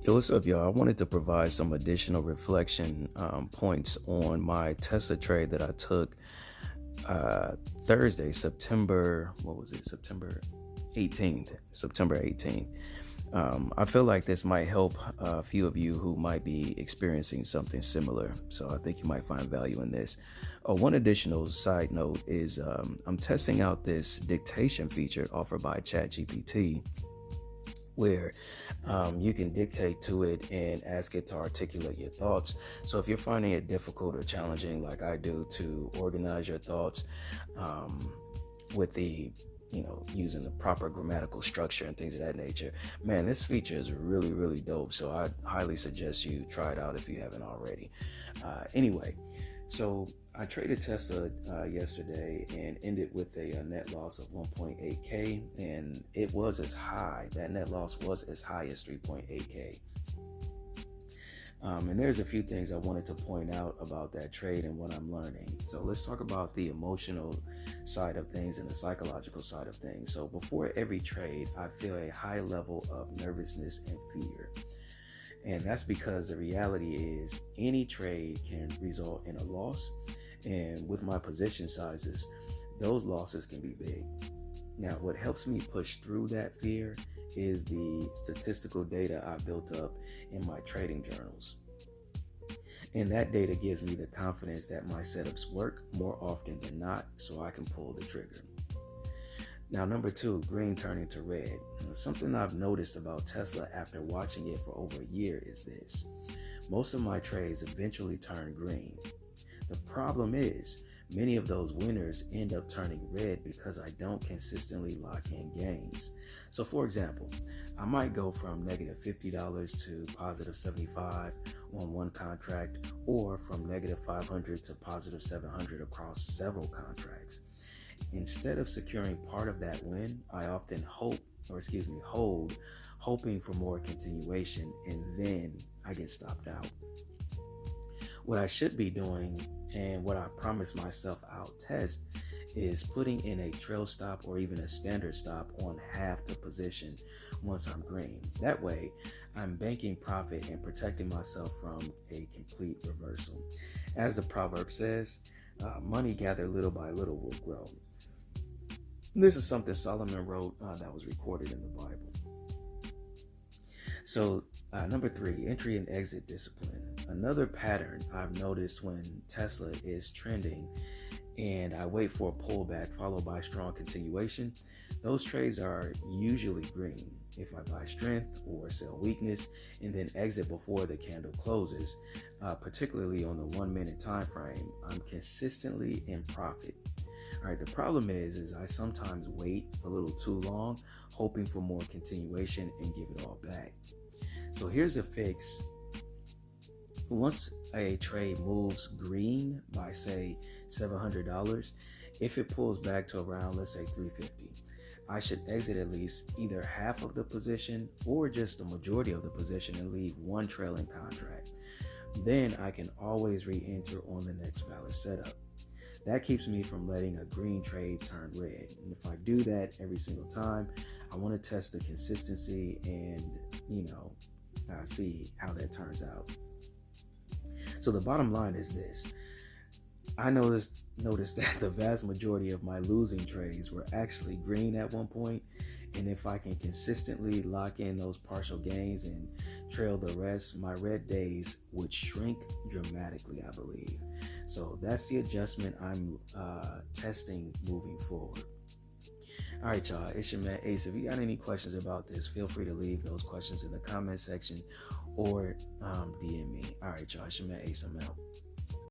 Yo, what's up, y'all? I wanted to provide some additional reflection points on my Tesla trade that I took uh, Thursday, September 18th. September 18th. I feel like this might help a few of you who might be experiencing something similar. So I think you might find value in this. One additional side note is I'm testing out this dictation feature offered by ChatGPT where you can dictate to it and ask it to articulate your thoughts. So if you're finding it difficult or challenging, like I do, to organize your thoughts with using the proper grammatical structure and things of that nature, man, this feature is really, really dope. So I highly suggest you try it out if you haven't already. Anyway, so I traded Tesla yesterday and ended with a net loss of 1.8K, and that net loss was as high as 3.8K. And there's a few things I wanted to point out about that trade and what I'm learning. So let's talk about the emotional side of things and the psychological side of things. So before every trade, I feel a high level of nervousness and fear. And that's because the reality is any trade can result in a loss. And with my position sizes, those losses can be big. Now, what helps me push through that fear is the statistical data I built up in my trading journals. And that data gives me the confidence that my setups work more often than not, so I can pull the trigger. Now, number two, green turning to red. Something I've noticed about Tesla after watching it for over a year is this. Most of my trades eventually turn green. The problem is, many of those winners end up turning red because I don't consistently lock in gains. So for example, I might go from negative $50 to positive 75 on one contract, or from negative 500 to positive 700 across several contracts. Instead of securing part of that win, I often hold, hoping for more continuation, and then I get stopped out. What I should be doing, and what I promised myself I'll test, is putting in a trail stop or even a standard stop on half the position once I'm green. That way, I'm banking profit and protecting myself from a complete reversal. As the proverb says, money gathered little by little will grow. This is something Solomon wrote that was recorded in the Bible. So, number three, entry and exit discipline. Another pattern I've noticed when Tesla is trending and I wait for a pullback followed by strong continuation, those trades are usually green. If I buy strength or sell weakness and then exit before the candle closes, particularly on the 1 minute time frame, I'm consistently in profit. All right, the problem is I sometimes wait a little too long, hoping for more continuation and give it all back. So here's a fix. Once a trade moves green by, say, $700, if it pulls back to around, let's say, $350, I should exit at least either half of the position or just the majority of the position and leave one trailing contract. Then I can always re-enter on the next valid setup. That keeps me from letting a green trade turn red. And if I do that every single time, I want to test the consistency and, see how that turns out. So the bottom line is this. I noticed that the vast majority of my losing trades were actually green at one point. And if I can consistently lock in those partial gains and trail the rest, my red days would shrink dramatically, I believe. So that's the adjustment I'm testing moving forward. All right, y'all, it's your man Ace. If you got any questions about this, feel free to leave those questions in the comment section or DM me. All right, y'all, it's your man Ace. I'm out.